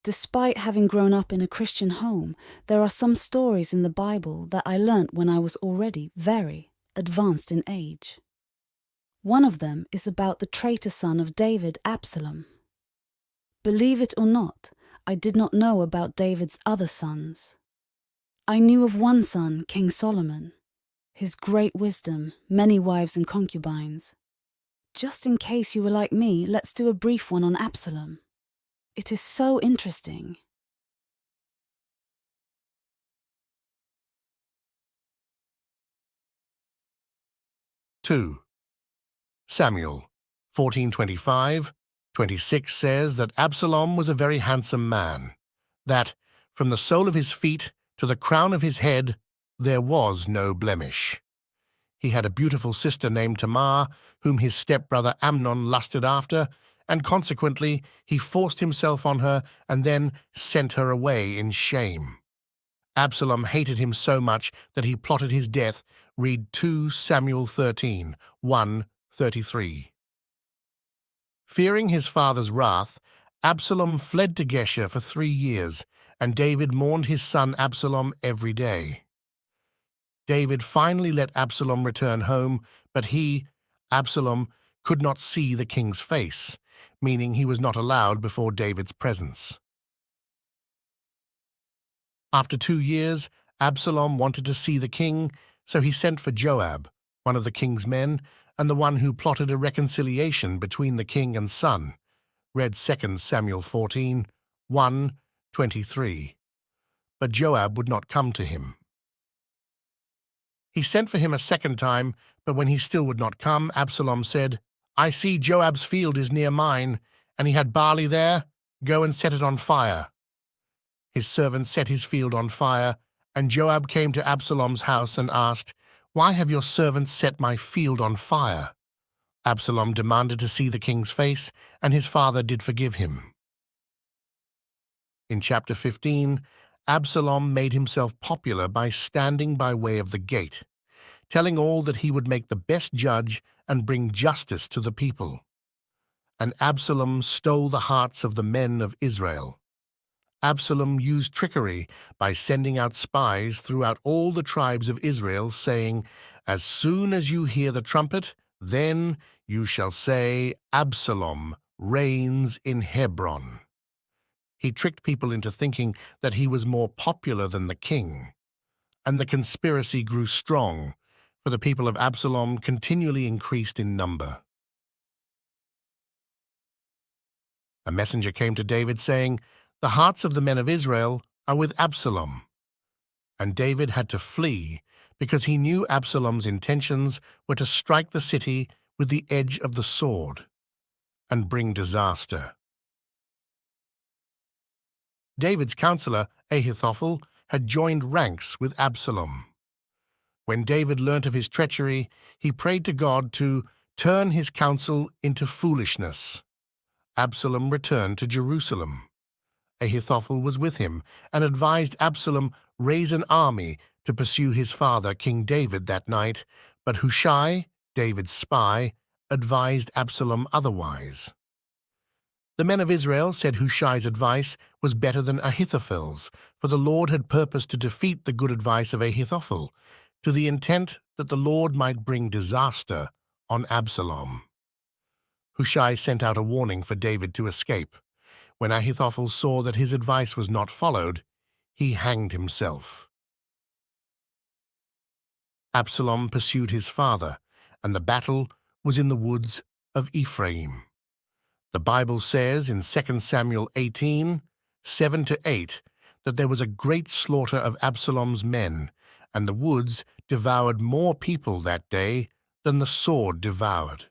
Despite having grown up in a Christian home, there are some stories in the Bible that I learnt when I was already very advanced in age. One of them is about the traitor son of David, Absalom. Believe it or not, I did not know about David's other sons. I knew of one son, King Solomon, his great wisdom, many wives and concubines. Just in case you were like me, let's do a brief one on Absalom. It is so interesting. Two. Samuel 14:25-26 says that Absalom was a very handsome man, that from the sole of his feet to the crown of his head there was no blemish. He had a beautiful sister named Tamar, whom his stepbrother Amnon lusted after, and consequently he forced himself on her and then sent her away in shame. Absalom hated him so much that he plotted his death. Read 2 Samuel 13:1-33. Fearing his father's wrath, Absalom fled to Geshur for 3 years, and David mourned his son Absalom every day. David finally let Absalom return home, but he, Absalom, could not see the king's face, meaning he was not allowed before David's presence. After 2 years, Absalom wanted to see the king, so he sent for Joab, one of the king's men, and the one who plotted a reconciliation between the king and son. Read 2 Samuel 14:1-23. But Joab would not come to him. He sent for him a second time, but when he still would not come, Absalom said, "I see Joab's field is near mine, and he had barley there. Go and set it on fire." His servant set his field on fire, and Joab came to Absalom's house and asked, "Why have your servants set my field on fire?" Absalom demanded to see the king's face, and his father did forgive him. In chapter 15, Absalom made himself popular by standing by way of the gate, telling all that he would make the best judge and bring justice to the people. And Absalom stole the hearts of the men of Israel. Absalom used trickery by sending out spies throughout all the tribes of Israel, saying, "As soon as you hear the trumpet, then you shall say, 'Absalom reigns in Hebron.'" He tricked people into thinking that he was more popular than the king, and the conspiracy grew strong, for the people of Absalom continually increased in number. A messenger came to David saying, "The hearts of the men of Israel are with Absalom." And David had to flee because he knew Absalom's intentions were to strike the city with the edge of the sword and bring disaster. David's counselor, Ahithophel, had joined ranks with Absalom. When David learnt of his treachery, he prayed to God to turn his counsel into foolishness. Absalom returned to Jerusalem. Ahithophel was with him and advised Absalom raise an army to pursue his father, King David, that night, but Hushai, David's spy, advised Absalom otherwise. The men of Israel said Hushai's advice was better than Ahithophel's, for the Lord had purposed to defeat the good advice of Ahithophel, to the intent that the Lord might bring disaster on Absalom. Hushai sent out a warning for David to escape. When Ahithophel saw that his advice was not followed, he hanged himself. Absalom pursued his father, and the battle was in the woods of Ephraim. The Bible says in 2 Samuel 18:7-8 that there was a great slaughter of Absalom's men, and the woods devoured more people that day than the sword devoured.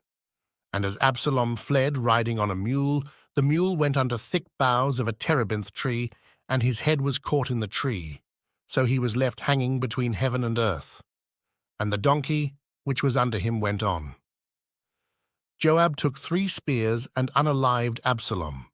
And as Absalom fled riding on a mule, the mule went under thick boughs of a terebinth tree, and his head was caught in the tree. So he was left hanging between heaven and earth. And the donkey, which was under him, went on. Joab took 3 spears and unalived Absalom.